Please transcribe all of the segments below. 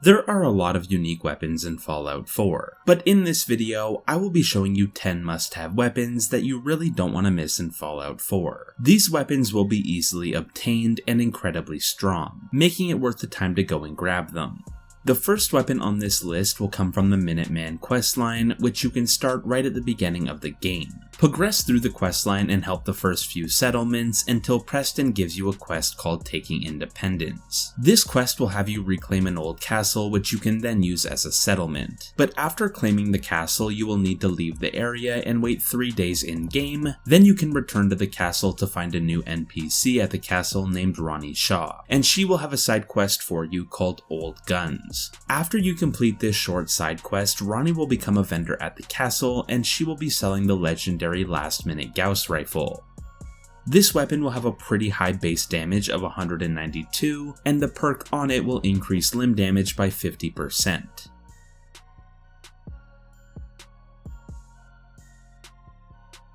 There are a lot of unique weapons in Fallout 4, but in this video, I will be showing you 10 must-have weapons that you really don't want to miss in Fallout 4. These weapons will be easily obtained and incredibly strong, making it worth the time to go and grab them. The first weapon on this list will come from the Minuteman questline, which you can start right at the beginning of the game. Progress through the questline and help the first few settlements until Preston gives you a quest called Taking Independence. This quest will have you reclaim an old castle, which you can then use as a settlement. But after claiming the castle, you will need to leave the area and wait 3 days in-game, then you can return to the castle to find a new NPC at the castle named Ronnie Shaw, and she will have a side quest for you called Old Guns. After you complete this short side quest, Ronnie will become a vendor at the castle, and she will be selling the legendary last-minute Gaus rifle. This weapon will have a pretty high base damage of 192, and the perk on it will increase limb damage by 50%.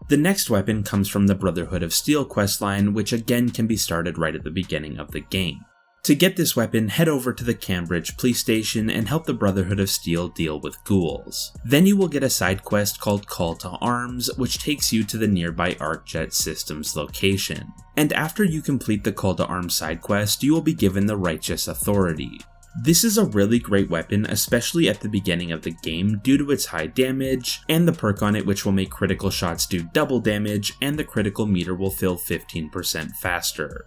The next weapon comes from the Brotherhood of Steel questline, which again can be started right at the beginning of the game. To get this weapon, head over to the Cambridge police station and help the Brotherhood of Steel deal with ghouls. Then you will get a side quest called Call to Arms, which takes you to the nearby ArcJet Systems location. And after you complete the Call to Arms side quest, you will be given the Righteous Authority. This is a really great weapon, especially at the beginning of the game due to its high damage, and the perk on it which will make critical shots do double damage, and the critical meter will fill 15% faster.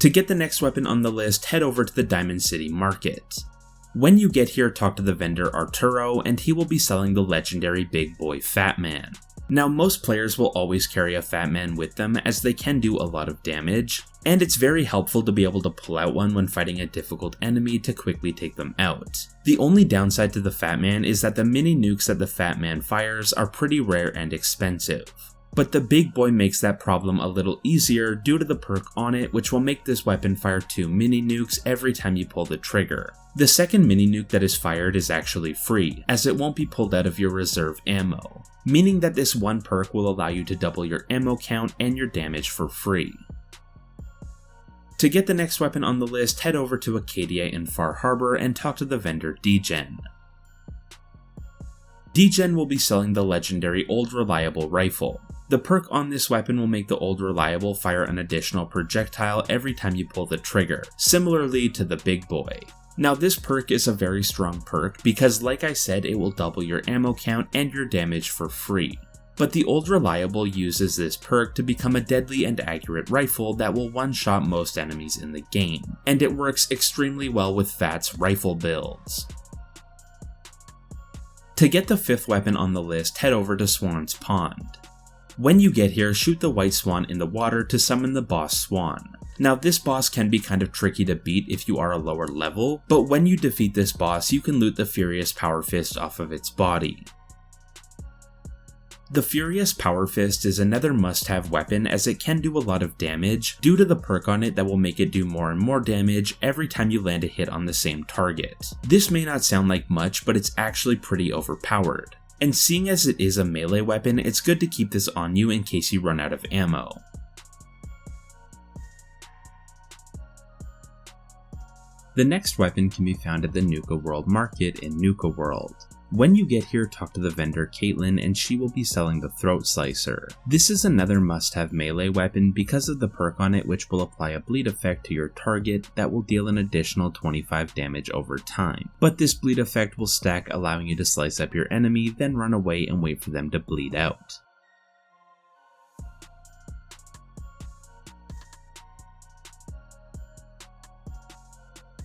To get the next weapon on the list, head over to the Diamond City Market. When you get here, talk to the vendor Arturo, and he will be selling the legendary big Boy Fatman. Now, most players will always carry a Fatman with them as they can do a lot of damage, and it's very helpful to be able to pull out one when fighting a difficult enemy to quickly take them out. The only downside to the Fatman is that the mini nukes that the Fatman fires are pretty rare and expensive. But the big boy makes that problem a little easier due to the perk on it, which will make this weapon fire 2 mini nukes every time you pull the trigger. The second mini nuke that is fired is actually free, as it won't be pulled out of your reserve ammo, meaning that this one perk will allow you to double your ammo count and your damage for free. To get the next weapon on the list, head over to Acadia in Far Harbor and talk to the vendor Degen. Degen will be selling the legendary Old Reliable rifle. The perk on this weapon will make the Old Reliable fire an additional projectile every time you pull the trigger, similarly to the big boy. Now this perk is a very strong perk because, like I said, it will double your ammo count and your damage for free. But the Old Reliable uses this perk to become a deadly and accurate rifle that will one-shot most enemies in the game, and it works extremely well with Fat's rifle builds. To get the fifth weapon on the list, head over to Swan's Pond. When you get here, shoot the white swan in the water to summon the boss swan. Now this boss can be kind of tricky to beat if you are a lower level, but when you defeat this boss you can loot the Furious Power Fist off of its body. The Furious Power Fist is another must-have weapon as it can do a lot of damage due to the perk on it that will make it do more and more damage every time you land a hit on the same target. This may not sound like much, but it's actually pretty overpowered. And seeing as it is a melee weapon, it's good to keep this on you in case you run out of ammo. The next weapon can be found at the Nuka World Market in Nuka World. When you get here, talk to the vendor Caitlin and she will be selling the Throat Slicer. This is another must-have melee weapon because of the perk on it which will apply a bleed effect to your target that will deal an additional 25 damage over time. But this bleed effect will stack, allowing you to slice up your enemy, then run away and wait for them to bleed out.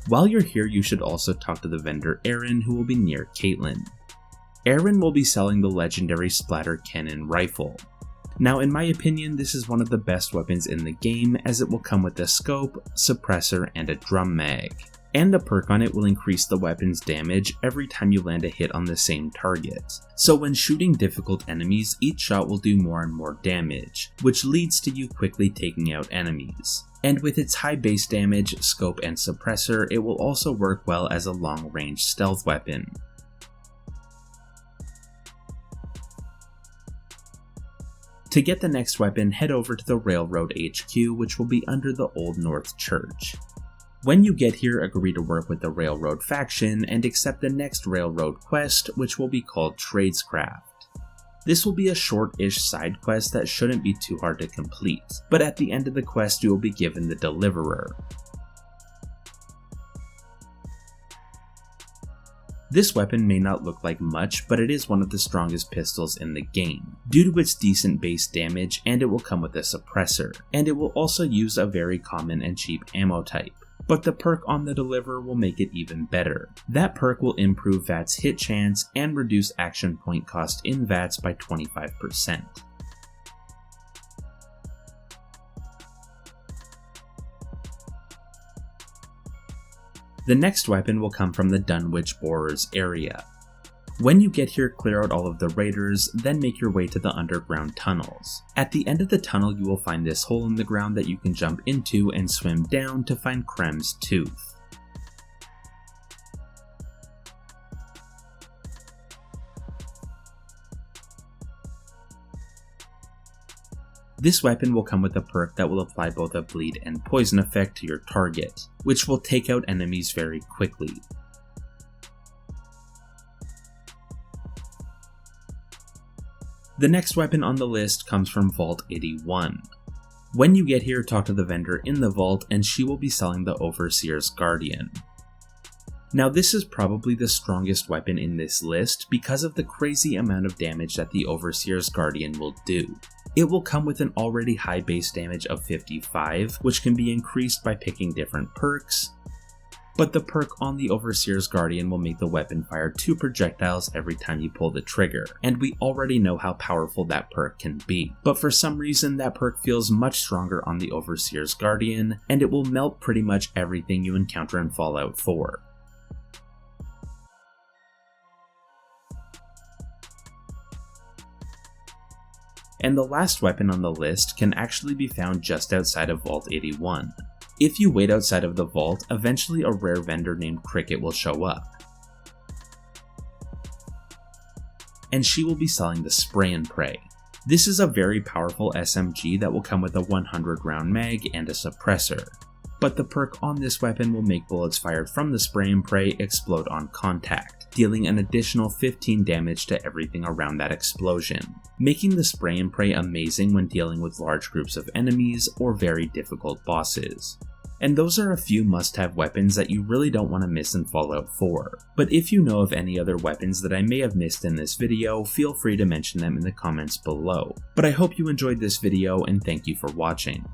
While you're here, you should also talk to the vendor Aaron, who will be near Caitlin. Aaron will be selling the legendary Splatter cannon rifle. Now in my opinion, this is one of the best weapons in the game as it will come with a scope, suppressor, and a drum mag. And the perk on it will increase the weapon's damage every time you land a hit on the same target. So when shooting difficult enemies, each shot will do more and more damage, which leads to you quickly taking out enemies. And with its high base damage, scope, and suppressor, it will also work well as a long-range stealth weapon. To get the next weapon, head over to the Railroad HQ, which will be under the Old North Church. When you get here, agree to work with the Railroad faction and accept the next Railroad quest, which will be called Tradescraft. This will be a short-ish side quest that shouldn't be too hard to complete, but at the end of the quest you will be given the Deliverer. This weapon may not look like much, but it is one of the strongest pistols in the game, due to its decent base damage, and it will come with a suppressor, and it will also use a very common and cheap ammo type. But the perk on the Deliverer will make it even better. That perk will improve VATS hit chance and reduce action point cost in VATS by 25%. The next weapon will come from the Dunwich Borers area. When you get here, clear out all of the raiders, then make your way to the underground tunnels. At the end of the tunnel you will find this hole in the ground that you can jump into and swim down to find Creme Tooth. This weapon will come with a perk that will apply both a bleed and poison effect to your target, which will take out enemies very quickly. The next weapon on the list comes from Vault 81. When you get here, talk to the vendor in the vault and she will be selling the Overseer's Guardian. Now this is probably the strongest weapon in this list because of the crazy amount of damage that the Overseer's Guardian will do. It will come with an already high base damage of 55, which can be increased by picking different perks, but the perk on the Overseer's Guardian will make the weapon fire 2 projectiles every time you pull the trigger, and we already know how powerful that perk can be. But for some reason that perk feels much stronger on the Overseer's Guardian, and it will melt pretty much everything you encounter in Fallout 4. And the last weapon on the list can actually be found just outside of Vault 81. If you wait outside of the vault, eventually a rare vendor named Cricket will show up. And she will be selling the Spray and Pray. This is a very powerful SMG that will come with a 100 round mag and a suppressor. But the perk on this weapon will make bullets fired from the Spray and Pray explode on contact, dealing an additional 15 damage to everything around that explosion, making the Spray and Pray amazing when dealing with large groups of enemies or very difficult bosses. And those are a few must-have weapons that you really don't want to miss in Fallout 4. But if you know of any other weapons that I may have missed in this video, feel free to mention them in the comments below. But I hope you enjoyed this video and thank you for watching.